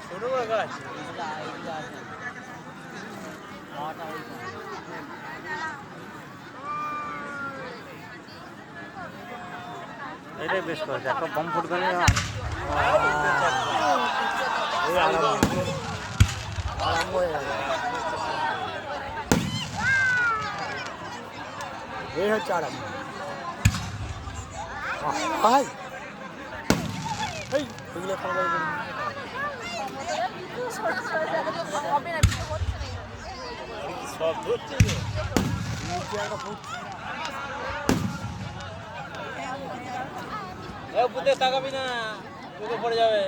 ছোট বড় গাছ এটাই বেশ করেছে একটা বম ফুটবে না আরম্ভ হয়ে গেল। এই হচ্ছে আরাম। ভাই এই এগুলো খাওয়া যাবে না। সব ধরছে নিচে একটা ফুট। পুঁতে তাকাবি না চোখে পড়ে যাবে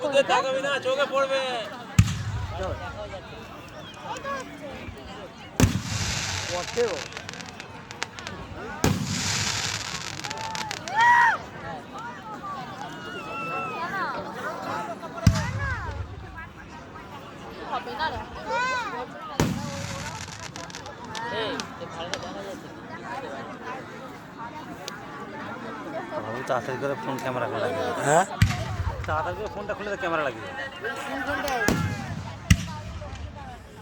পুঁতে তাকাবি না চোখে পড়বে পড়তেও তাড়াতাড়ি করে ফোন ক্যামেরা খুলে লাগিয়ে হ্যাঁ তাড়াতাড়ি করে ফোনটা খুলে ক্যামেরা লাগিয়ে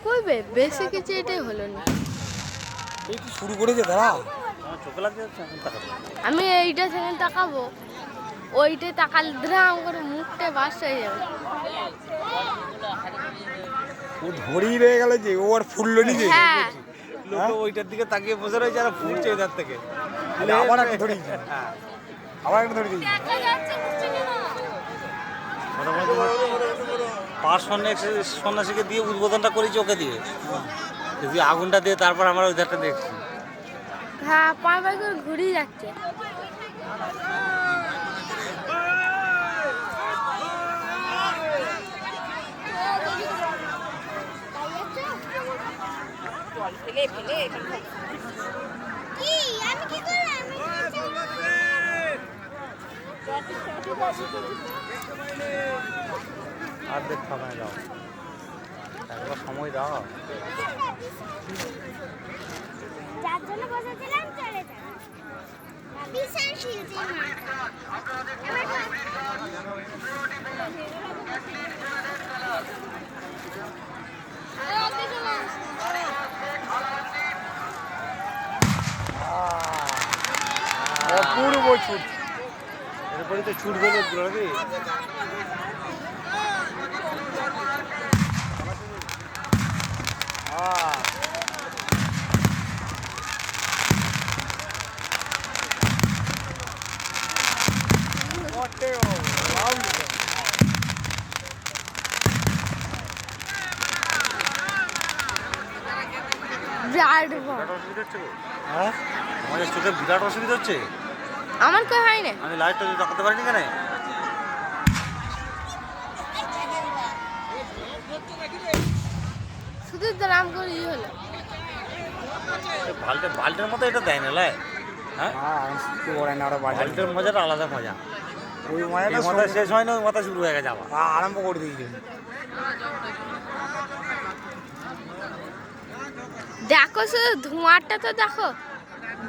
কইবে বেশি কিছু এটাই হলো না। এই তো শুরু করেছে দাঁড়া। আমার চোখে লাগছে আমি এইটা সেখানে তাকাবো, ওইটাই তাকালে ধ্রাম করে মুখটা বাস হয়ে যাবে। ও ধরেই রয়ে গেল যে ও আর ফুললো নি যে। হ্যাঁ লোকে ওইটার দিকে তাকিয়ে বসে রয়েছে আর ফুটছে ওইটার থেকে আবার একটা ধরেছি আবার একটা ধরে দিয়েছি। পাঁচ সন্ন্যাসীকে দিয়ে উদ্বোধনটা করেছি ওকে দিয়ে যদি আগুনটা দিয়ে তারপর আমরা ওই ধারটা দেখছি হ্যাঁ পায়ে পায়ে করে ঘুরিয়ে যাচ্ছে। আর দেখ সময় দাও একবার সময় দাও যার জন্য বসেছিলাম চলে যাবে বিশাল শিল্পী অপূর্ব ছুট। এরপরে তো ছুটবে লোকগুলো নাকি বিরাট বড়। বিরাট অসুবিধা হচ্ছে গো। হ্যাঁ আমাদের চোখে বিরাট অসুবিধা হচ্ছে আমার কই হয় না। আমি লাইটটা যদি দেখাতে পারিনি কেন শুধু ধ্রাম করে ই হলো। বাল্টের মতো এটা দেয় না লাই হ্যাঁ কি করে না ওরা বাজার বাল্টের মজাটা আলাদা মজা ওই এই মজাটা মাথা শেষ হয় না ওই মাথা শুরু হয়ে গেছে আবার আরম্ভ করে দিয়েছে। দেখো শুধু ধোঁয়াটা তো দেখো,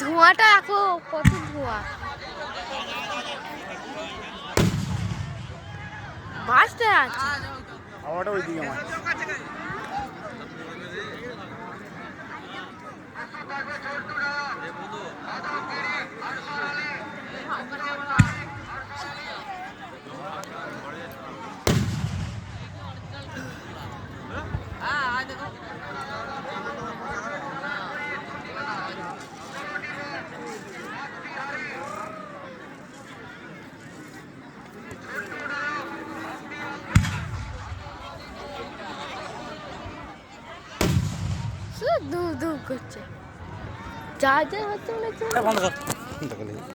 ধোঁয়াটা দেখো কত ধোঁয়া। বাসটা আছে হাওয়াটা ওই দিকে আমার শুধু দু দু করছে, যা যা হচ্ছে মনে হচ্ছে বন্ধ কর